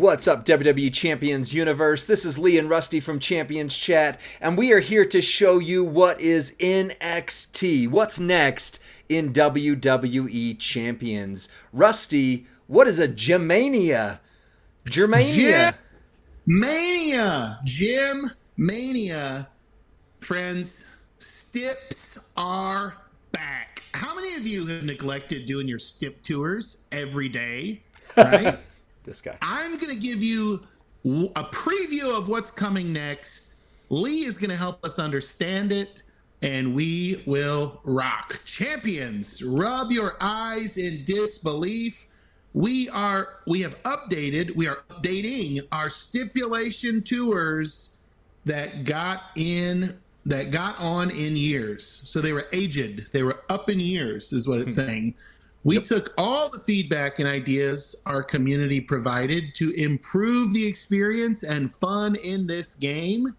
What's up, WWE Champions Universe? This is Lee and Rusty from Champions Chat, and we are here to show you what is NXT. What's next in WWE Champions? Rusty, what is a Germania? Germania. Gym Mania. Friends, Stips are back. How many of you have neglected doing your Stip tours every day? Right? This guy. I'm going to give you a preview of what's coming next. Lee is going to help us understand it, and we will rock. Champions, rub your eyes in disbelief. We are updating our stipulation tours that got on in years. So they were aged. They were up in years is what it's saying. We took all the feedback and ideas our community provided to improve the experience and fun in this game.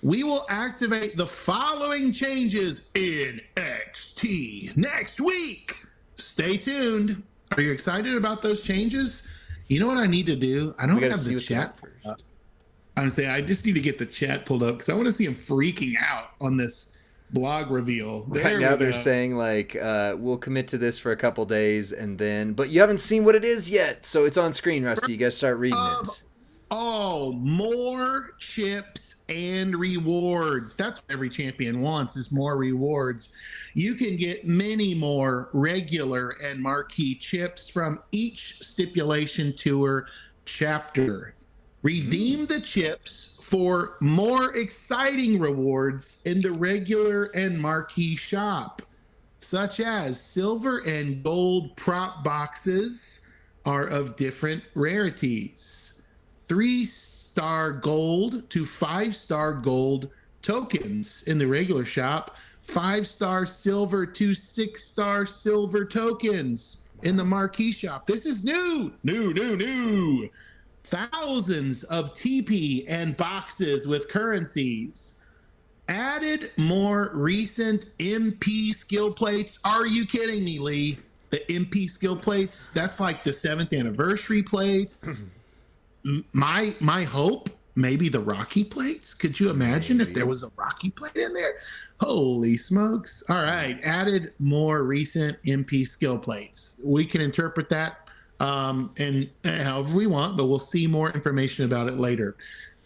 We will activate the following changes in NXT next week. Stay tuned. Are you excited about those changes? You know what I need to do? I don't have the chat. I'm saying I just need to get the chat pulled up because I want to see him freaking out on this blog reveal. Right now they're saying like we'll commit to this for a couple days and then, but you haven't seen what it is yet, so it's on screen, Rusty. You gotta start reading it. Oh, more chips and rewards. That's what every champion wants, is more rewards. You can get many more regular and marquee chips from each stipulation tour chapter. Redeem the chips for more exciting rewards in the regular and marquee shop, such as silver and gold prop boxes are of different rarities. 3-star gold to 5-star gold tokens in the regular shop, 5-star silver to 6-star silver tokens in the marquee shop. This is new. Thousands of TP and boxes with currencies. Added more recent MP skill plates. Are you kidding me, Lee? The MP skill plates, that's like the 7th anniversary plates. My hope, maybe the Rocky plates. Could you imagine if there was a Rocky plate in there? Holy smokes. All right. Added more recent MP skill plates. We can interpret that and however we want, but we'll see more information about it later.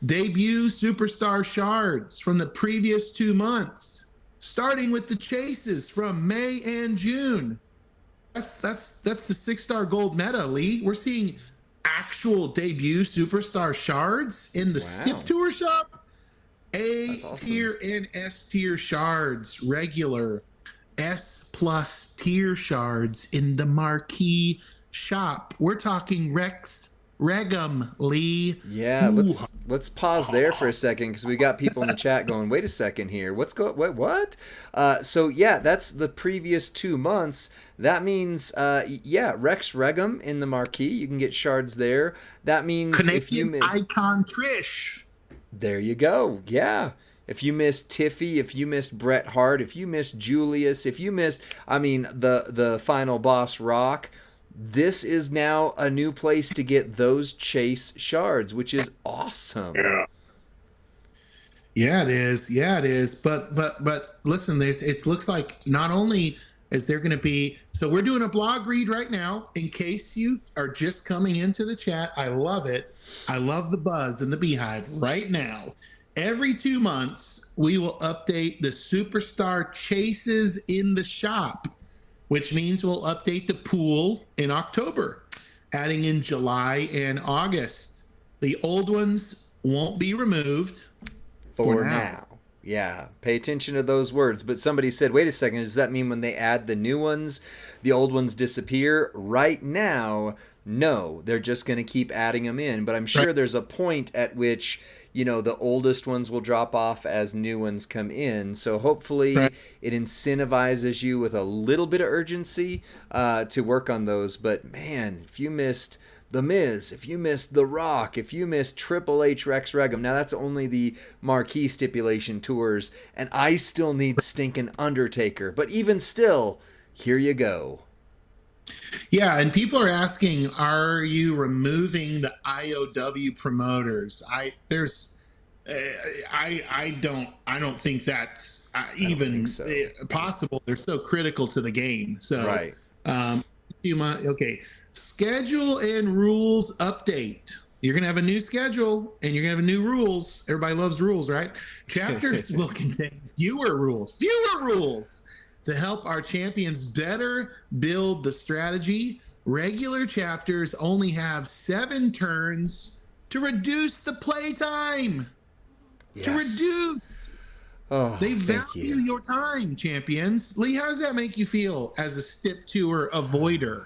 Debut superstar shards from the previous 2 months, starting with the chases from May and June. That's the 6-star gold meta, Lee. We're seeing actual debut superstar shards in the Stip Tour shop. A tier and S tier shards, regular S plus tier shards in the marquee shop. We're talking Rex Regum, Lee. Yeah, let's pause there for a second because we got people in the chat going, wait a second here. What? So yeah, that's the previous 2 months. That means Rex Regum in the marquee. You can get shards there. That means Canadian if you miss icon Trish. There you go. Yeah. If you missed Tiffy, if you missed Bret Hart, if you missed Julius, if you missed the final boss Rock, this is now a new place to get those chase shards, which is awesome. Yeah, it is. But listen, it looks like not only is there going to be, so we're doing a blog read right now in case you are just coming into the chat. I love it. I love the buzz and the beehive right now. Every 2 months, we will update the superstar chases in the shop, which means we'll update the pool in October, adding in July and August. The old ones won't be removed for now. Yeah, pay attention to those words. But somebody said, wait a second, does that mean when they add the new ones, the old ones disappear? Right now, no, they're just going to keep adding them in. But I'm sure there's a point at which, the oldest ones will drop off as new ones come in. So hopefully it incentivizes you with a little bit of urgency to work on those. But man, if you missed The Miz, if you missed The Rock, if you missed Triple H Rex Regum, now that's only the marquee stipulation tours, and I still need stinking Undertaker. But even still, here you go. Yeah, and people are asking, are you removing the IOW promoters? I don't think that's I don't think even so. possible. They're so critical to the game. So, Right. okay, schedule and rules update. You're gonna have a new schedule and you're gonna have new rules. Everybody loves rules, right? Chapters will contain fewer rules to help our champions better build the strategy. Regular chapters only have 7 turns to reduce the play time. Yes. To reduce. Oh, They thank value you. your time, champions. Lee, how does that make you feel as a Stip Tour avoider?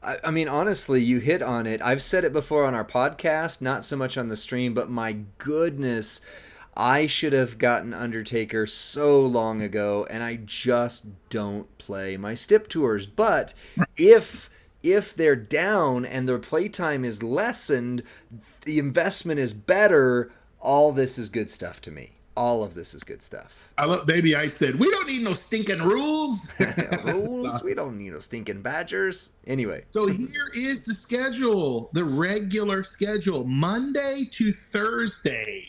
I mean, honestly, you hit on it. I've said it before on our podcast, not so much on the stream, but my goodness, I should have gotten Undertaker so long ago, and I just don't play my Stip tours. But if they're down and their playtime is lessened, the investment is better. All this is good stuff to me. All of this is good stuff. Baby, I said, we don't need no stinking rules. Rules? Awesome. We don't need no stinking badgers. Anyway. So here is the schedule, the regular schedule, Monday to Thursday.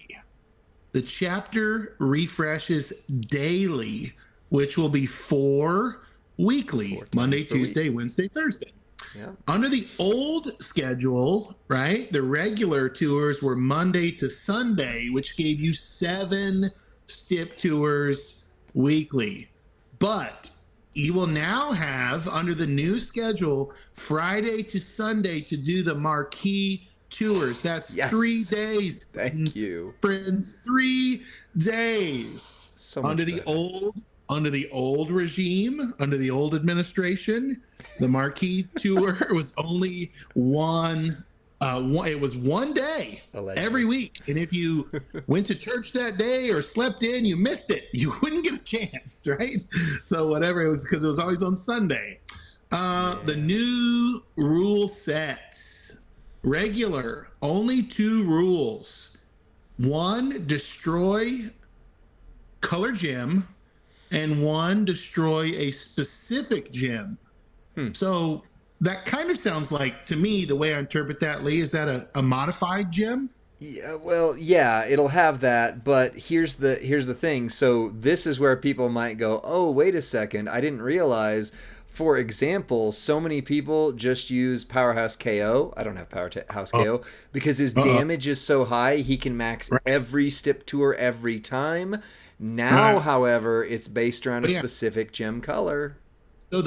The chapter refreshes daily, which will be 4 weekly, 4 times Monday, per Tuesday, Wednesday, Thursday. Yeah. Under the old schedule, right, the regular tours were Monday to Sunday, which gave you 7 Stip tours weekly. But you will now have, under the new schedule, Friday to Sunday to do the marquee tours. That's Yes. 3 days. Thank you. Friends, 3 days. So much Under the old regime, under the old administration, the marquee tour was only one. It was 1 day Allegedly. every week, and if you went to church that day or slept in, you missed it. You wouldn't get a chance, right? So whatever it was, because it was always on Sunday. The new rule sets: regular, only 2 rules. 1, destroy color gem, and 1, destroy a specific gem. So that kind of sounds like, to me, the way I interpret that, Lee, is that a modified gem? Yeah, well, yeah, it'll have that, but here's the thing. So this is where people might go, "Oh, wait a second, I didn't realize." For example, so many people just use Powerhouse KO. I don't have Powerhouse KO because his damage is so high, he can max every Stip tour every time. Now, however, it's based around a specific gem color. So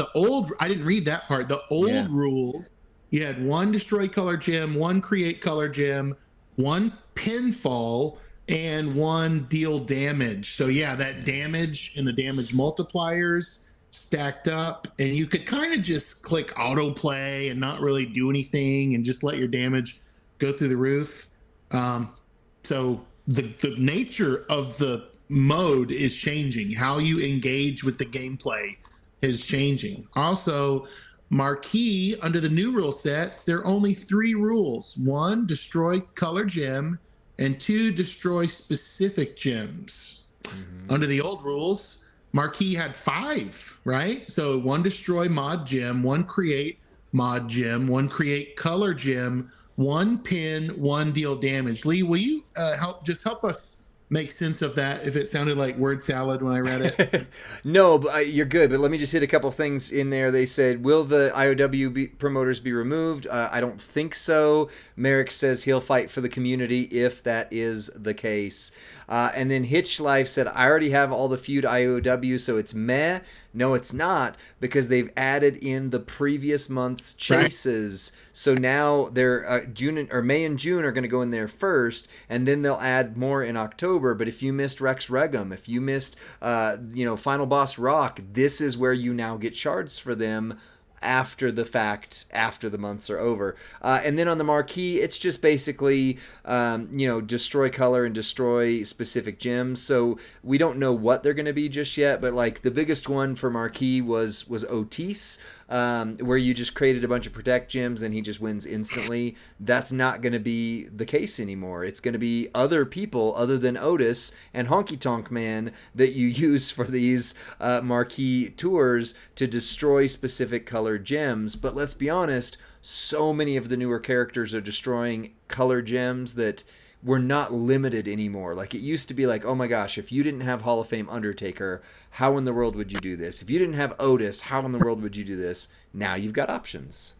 I didn't read that part. The old rules, you had 1 destroy color gem, 1 create color gem, 1 pinfall, and 1 deal damage. So yeah, that damage and the damage multipliers stacked up, and you could kind of just click autoplay and not really do anything and just let your damage go through the roof. So the nature of the mode is changing. How you engage with the gameplay is changing. Also, marquee, under the new rule sets, there are only 3 rules. 1, destroy color gem, and 2, destroy specific gems. Under the old rules, marquee had 5, right? So 1, destroy mod gem, 1, create mod gem, 1, create color gem, 1, pin, 1, deal damage. Lee, will you help us make sense of that if it sounded like word salad when I read it? No, but you're good. But let me just hit a couple things in there. They said, will the IOW promoters be removed? I don't think so. Merrick says he'll fight for the community if that is the case. And then Hitch Life said, I already have all the feud IOW, so it's meh. No, it's not, because they've added in the previous month's chases. Right. So now they're May and June are going to go in there first, and then they'll add more in October. But if you missed Rex Regum, if you missed Final Boss Rock, this is where you now get shards for them after the fact, after the months are over. And then on the marquee, it's just basically, destroy color and destroy specific gems. So we don't know what they're going to be just yet, but like the biggest one for marquee was Otis, where you just created a bunch of protect gems and he just wins instantly. That's not going to be the case anymore. It's going to be other people other than Otis and Honky Tonk Man that you use for these marquee tours to destroy specific color colored gems, but let's be honest, so many of the newer characters are destroying color gems that we're not limited anymore. Like, it used to be like, oh my gosh, if you didn't have Hall of Fame Undertaker, how in the world would you do this? If you didn't have Otis, how in the world would you do this? Now you've got options.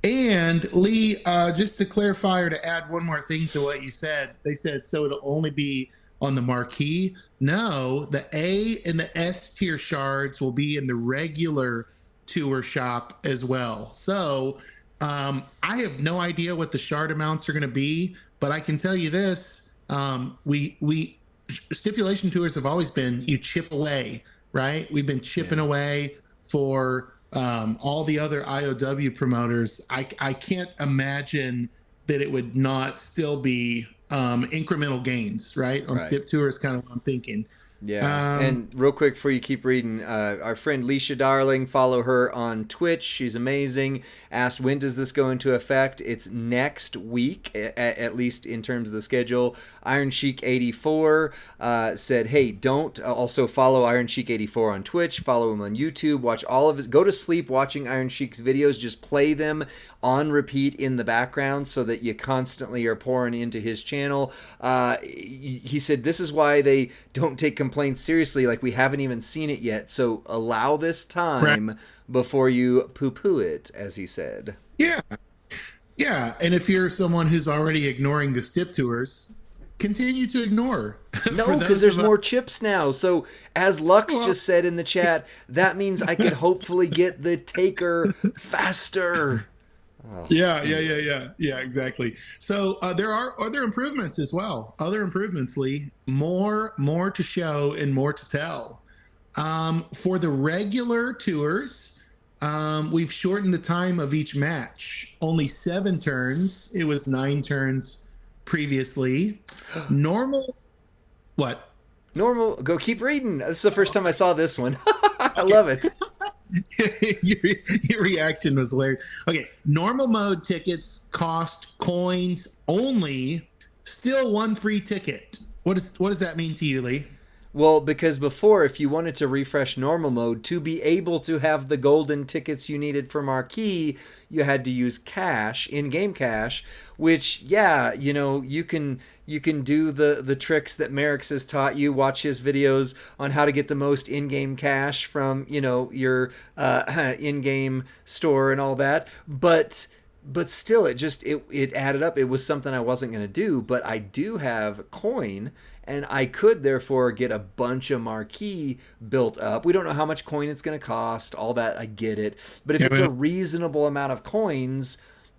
And Lee, just to clarify or to add one more thing to what you said, they said so it'll only be on the marquee. No, the A and the S tier shards will be in the regular tour shop as well. So I have no idea what the shard amounts are going to be, but I can tell you this: we stipulation tours have always been you chip away, right? We've been chipping away for all the other IOW promoters. I can't imagine that it would not still be incremental gains, right? On Stip Tours, kind of what I'm thinking. Yeah, and real quick before you keep reading, our friend Leisha Darling, follow her on Twitch. She's amazing. Asked, when does this go into effect? It's next week, at least in terms of the schedule. Iron Sheik 84 said, hey, don't also follow Iron Sheik 84 on Twitch. Follow him on YouTube. Watch all of his. Go to sleep watching Iron Sheik's videos. Just play them on repeat in the background so that you constantly are pouring into his channel. He said this is why they don't take complaints seriously, like we haven't even seen it yet, so allow this time before you poo-poo it, as he said. Yeah, and if you're someone who's already ignoring the Stip Tours, continue to ignore. No, because there's more chips now. So as Lux just said in the chat, that means I could hopefully get the Taker faster. Oh, yeah, exactly. So there are other improvements as well. Other improvements, Lee. More to show and more to tell. For the regular tours, we've shortened the time of each match. Only 7 turns. It was 9 turns previously. Normal. What? Normal. Go keep reading. This is the first time I saw this one. I love it. Your reaction was hilarious. Okay, normal mode tickets cost coins only. Still 1 free ticket. What does that mean to you, Lee? Well, because before, if you wanted to refresh normal mode to be able to have the golden tickets you needed for marquee, you had to use cash, in-game cash, which, yeah, you know, you can do the tricks that Merrick's has taught you. Watch his videos on how to get the most in-game cash from, you know, your in-game store and all that. But still, it added up. It was something I wasn't going to do, but I do have coin, and I could therefore get a bunch of marquee built up. We don't know how much coin it's going to cost, all that, I get it. But if it's a reasonable amount of coins,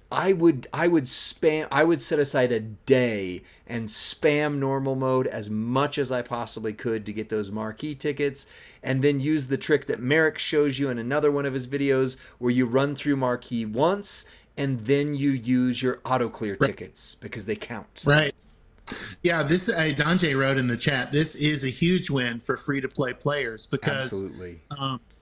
I would set aside a day and spam normal mode as much as I possibly could to get those marquee tickets, and then use the trick that Merrick shows you in another one of his videos where you run through marquee once and then you use your auto clear tickets because they count. Right. Yeah, this Donjay wrote in the chat, this is a huge win for free-to-play players because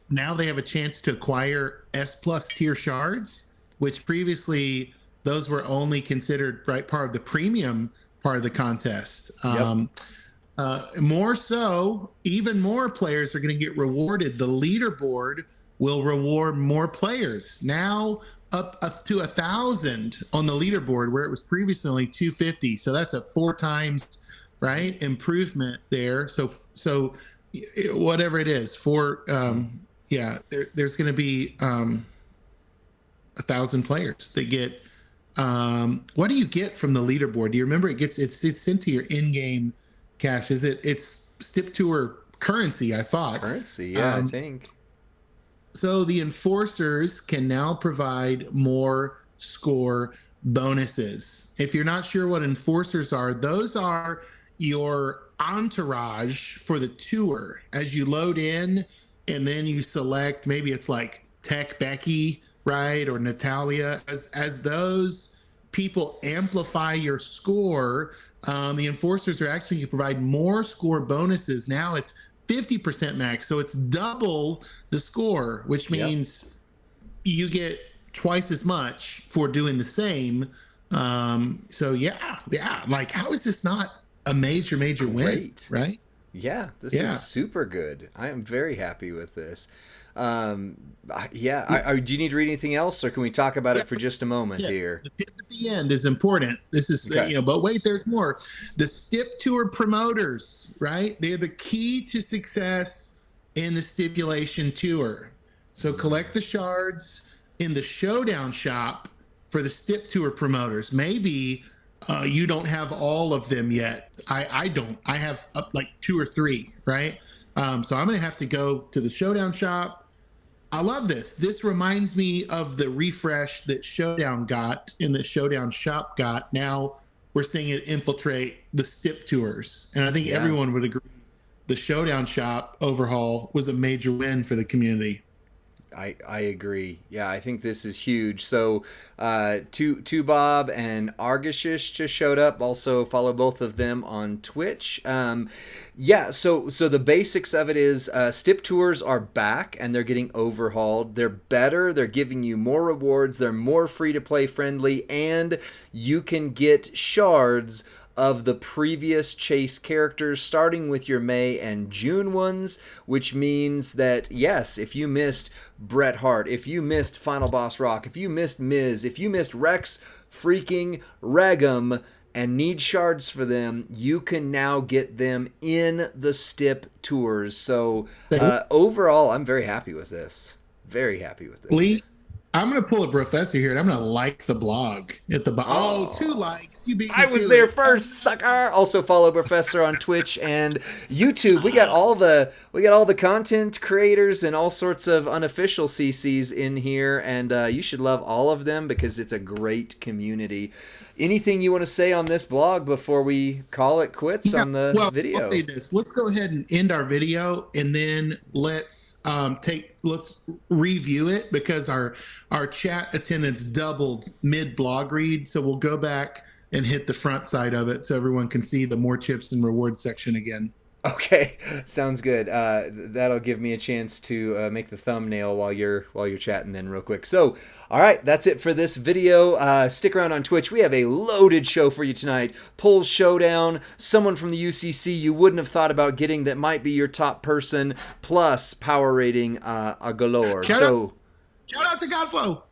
now they have a chance to acquire S+ tier shards, which previously those were only considered part of the premium part of the contest. More so, even more players are going to get rewarded. The leaderboard will reward more players. Now up to 1,000 on the leaderboard, where it was previously only 250. So that's a 4 times improvement there. So whatever it is, there's going to be 1,000 players that get. What do you get from the leaderboard? Do you remember? It's sent to your in-game cash. It's Stip Tour currency? I thought currency. Yeah, I think. So the enforcers can now provide more score bonuses. If you're not sure what enforcers are, those are your entourage for the tour. As you load in and then you select, maybe it's like Tech Becky, right? Or Natalia. As those people amplify your score, the enforcers are actually going to provide more score bonuses. Now it's 50% max, so it's double the score, which means you get twice as much for doing the same. So yeah, like how is this not a major win, right? Yeah, this is super good. I am very happy with this. Do you need to read anything else, or can we talk about it for just a moment here? The tip at the end is important. This is, Okay. but wait, there's more. The Stip Tour promoters, right? They're the key to success in the Stipulation Tour. So collect the shards in the Showdown shop for the Stip Tour promoters. Maybe you don't have all of them yet. I don't. I have like 2 or 3, right? So I'm going to have to go to the Showdown shop. I love this. This reminds me of the refresh that Showdown got and that Showdown shop got. Now we're seeing it infiltrate the Stip tours. And I think everyone would agree the Showdown shop overhaul was a major win for the community. I agree. Yeah, I think this is huge. So, Bob and Argishish just showed up. Also, follow both of them on Twitch. So the basics of it is Stip tours are back and they're getting overhauled. They're better. They're giving you more rewards. They're more free to play friendly, and you can get shards of the previous chase characters, starting with your May and June ones, which means that, yes, if you missed Bret Hart, if you missed Final Boss Rock, if you missed Miz, if you missed Rex freaking Regum and need shards for them, you can now get them in the Stip tours. So overall, I'm very happy with this. Very happy with this. Lee, I'm going to pull a professor here, and I'm going to like the blog at the bottom. Oh, 2 likes. You beat me. I was there first, sucker. Also follow Professor on Twitch and YouTube. We got all the content creators and all sorts of unofficial CCs in here, and you should love all of them because it's a great community. Anything you want to say on this blog before we call it quits on the video? I'll say this. Let's go ahead and end our video, and then let's review it because our chat attendance doubled mid blog read. So we'll go back and hit the front side of it so everyone can see the more chips and rewards section again. Okay, sounds good. That'll give me a chance to make the thumbnail while you're chatting then real quick. So, all right, that's it for this video. Stick around on Twitch. We have a loaded show for you tonight. Polls Showdown, someone from the UCC you wouldn't have thought about getting that might be your top person, plus power rating a galore. Shout out to Godflow.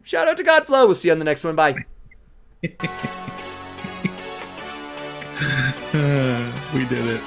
Shout out to Godflow. We'll see you on the next one. Bye. We did it.